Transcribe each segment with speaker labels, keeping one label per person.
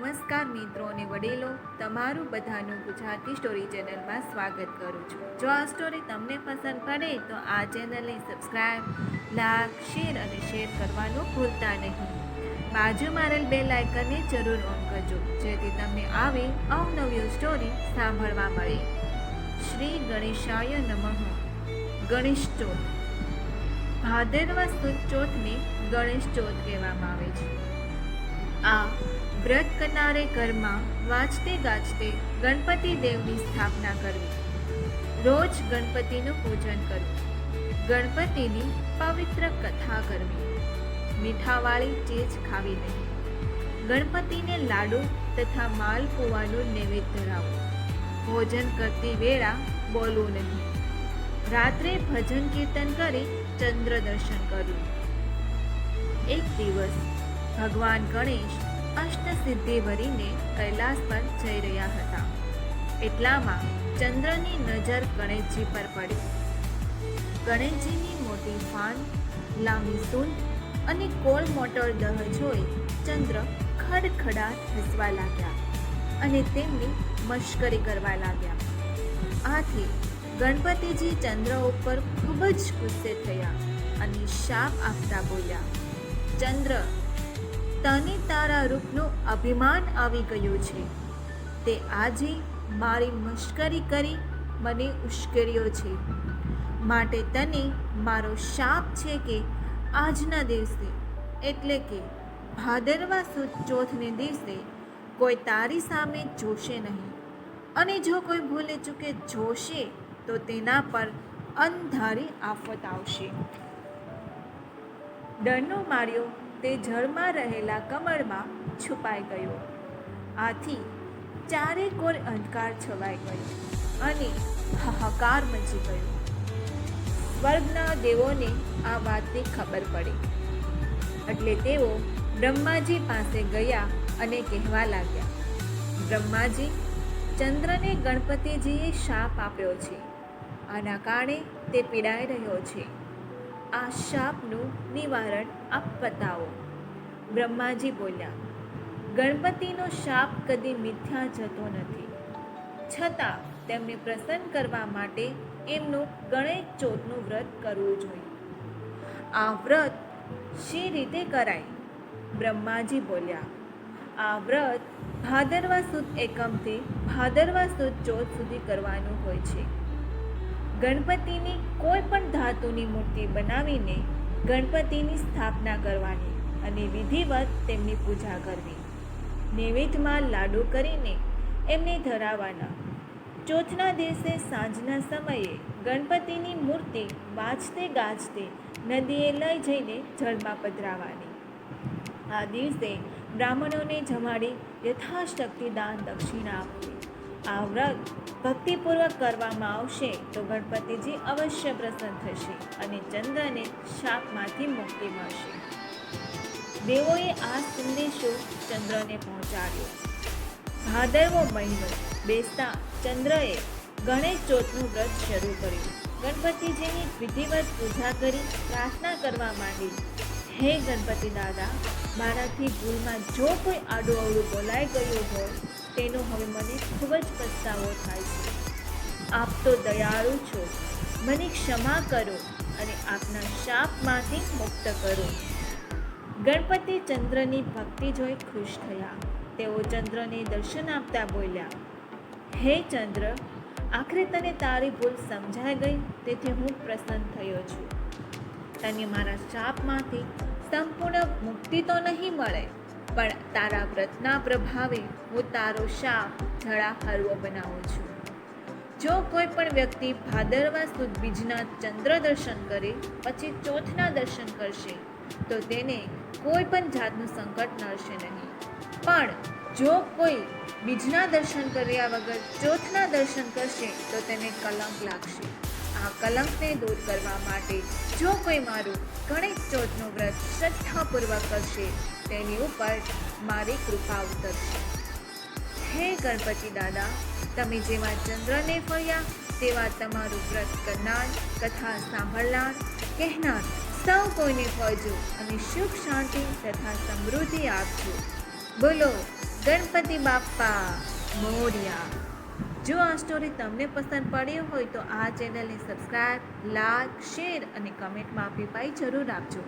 Speaker 1: નમસ્કાર મિત્રો અને વડીલો, તમારું બધાનું ગુજરાતી સ્ટોરી ચેનલમાં સ્વાગત કરું છું. જો આ સ્ટોરી તમને પસંદ પડે તો આ ચેનલને સબસ્ક્રાઈબ, લાઈક, શેર અને શેર કરવાનું ભૂલતા નહીં. બાજુમાં રહેલ બેલ આઇકનને જરૂર ઓન કરજો, જેથી તમને આવી અવનવી સ્ટોરી સાંભળવા મળે. શ્રી ગણેશાય નમઃ. ગણેશ ચોથ. ભાદરવા સુદ ચોથને ગણેશ ચોથ કહેવામાં આવે છે. આ વ્રત કરનારે ઘરમાં વાંચતે ગાજતે ગણપતિ દેવની સ્થાપના કરવી, રોજ ગણપતિનું પૂજન કરવું, ગણપતિની પવિત્ર કથા કરવી, મીઠાવાળી ચીજ ખાવી નહીં, ગણપતિને લાડુ તથા માલપુવાનું નૈવેદ્ય ધરાવવું, ભોજન કરતી વેળા બોલવું નહીં, રાત્રે ભજન કીર્તન કરી ચંદ્ર દર્શન કરવું. એક દિવસ ભગવાન ગણેશ અષ્ટસિદ્ધિ ભરીને કૈલાસ પર જઈ રહ્યા હતા. એટલામાં ચંદ્રની નજર ગણેશજી પર પડી. ગણેશજીની મોટી ફાન, લાંબી સૂંઢ અને કોળ મોટર દહ જોઈ ચંદ્ર ખડખડાટ હસવા લાગ્યા અને તેમની મશ્કરી કરવા લાગ્યા. આથી ગણપતિજી ચંદ્ર ઉપર ખૂબ જ ગુસ્સે થયા અને શાપ આપતા બોલ્યા, ચંદ્ર, તને તારા રૂપનું અભિમાન આવી ગયું છે. તે આજે મારી મશ્કરી કરી મને ઉશ્કેર્યો છે. માટે તને મારો શાપ છે કે આજના દિવસે એટલે કે ભાદરવા સુદ ચોથને દિવસે કોઈ તારી સામે જોશે નહીં, અને જો કોઈ ભૂલે ચૂકે જોશે તો તેના પર અંધારી આફત આવશે. ડરનો માર્યો તે જળમાં રહેલા કમળમાં છુપાઈ ગયો. આથી ચારે કોર અંધકાર છવાઈ ગયો અને હાહાકાર મચી ગયો. સ્વર્ગના દેવોને આ વાતની ખબર પડી એટલે તેઓ બ્રહ્માજી પાસે ગયા અને કહેવા લાગ્યા, બ્રહ્માજી, ચંદ્રને ગણપતિજીએ શાપ આપ્યો છે. આના કારણે તે પીડાઈ રહ્યો છે. આ શાપનું નિવારણ આપ બતાવો. બ્રહ્માજી બોલ્યા, ગણપતિનો શાપ કદી મિથ્યા જતો નથી. છતાં તેમને પ્રસન્ન કરવા માટે એમનું ગણેશ ચોથનું વ્રત કરવું જોઈએ. આ વ્રત શી રીતે કરાય? બ્રહ્માજી બોલ્યા, આ વ્રત ભાદરવા સુદ એકમથી ભાદરવા સુદ ચોથ સુધી કરવાનું હોય છે. ગણપતિની કોઈ પણ ધાતુની મૂર્તિ બનાવીને ગણપતિની સ્થાપના કરવાની અને વિધિવત તેમની પૂજા કરવી. નૈવેદ્યમાં લાડુ કરીને એમને ધરાવવાના. ચોથના દિવસે સાંજના સમયે ગણપતિની મૂર્તિ વાજતે ગાજતે નદીએ લઈ જઈને જળમાં પધરાવવાની. આ દિવસે બ્રાહ્મણોને જમાડી યથાશક્તિ દાન દક્ષિણા આપવી. આ વ્રત ભક્તિપૂર્વક કરવામાં આવશે તો ગણપતિજી અવશ્ય પ્રસન્ન થશે અને ચંદ્રને શાપમાંથી મુક્તિ મળશે. દેવોએ આ સંદેશો ચંદ્રને પહોંચાડ્યો. ભાદરવો મહિનો બેસતા ચંદ્રએ ગણેશ ચોથનું વ્રત શરૂ કર્યું. ગણપતિજીની વિધિવત પૂજા કરી પ્રાર્થના કરવા માંડી, હે ગણપતિ દાદા, મારાથી ભૂલમાં જો કોઈ આડું અવળું બોલાઈ ગયું હોય તેનો હવે મને ખૂબ જ પસ્તાવો થાય છે. આપ તો દયાળુ છો, મને ક્ષમા કરો અને આપના શાપમાંથી મુક્ત કરો. ગણપતિ ચંદ્રની ભક્તિ જોઈ ખુશ થયા. તેઓ ચંદ્રને દર્શન આપતા બોલ્યા, હે ચંદ્ર, આખરે તને તારી ભૂલ સમજાઈ ગઈ, તેથી હું પ્રસન્ન થયો છું. તને મારા શાપમાંથી સંપૂર્ણ મુક્તિ તો નહીં મળે, પણ તારા વ્રતના પ્રભાવે હું તારો શાપ જળાહરવો બનાવું છું. જો કોઈ પણ વ્યક્તિ ભાદરવા સુદ બીજના ચંદ્ર દર્શન કરે પછી ચોથના દર્શન કરશે તો તેને કોઈ પણ જાતનું સંકટ નડશે નહીં. પણ જો કોઈ બીજના દર્શન કર્યા વગર ચોથના દર્શન કરશે તો તેને કલંક લાગશે. આ કલંકને દૂર કરવા માટે જો કોઈ મારું ગણેશ ચોથનું વ્રત શ્રદ્ધાપૂર્વક કરશે તેની ઉપર મારી કૃપા ઉતરશે. હે ગણપતિ દાદા, તમે જેવા ચંદ્રને ફળ્યા તેવા તમારું વ્રત કરનાર, કથા સાંભળનાર, કહેનાર સૌ કોઈને ફળજો અને સુખ શાંતિ તથા સમૃદ્ધિ આપજો. બોલો ગણપતિ બાપ્પા મોર્યા. જો આ સ્ટોરી તમને પસંદ પડી હોય તો આ ચેનલને સબસ્ક્રાઈબ, લાઈક, શેર અને કમેન્ટમાં આપી પાઈ જરૂર આપજો.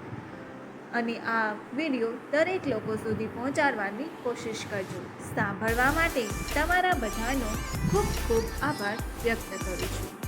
Speaker 1: અને આ વિડીયો દરેક લોકો સુધી પહોંચાડવાની કોશિશ કરજો. સાંભળવા માટે તમારા બધાનો ખૂબ ખૂબ આભાર વ્યક્ત કરું છું.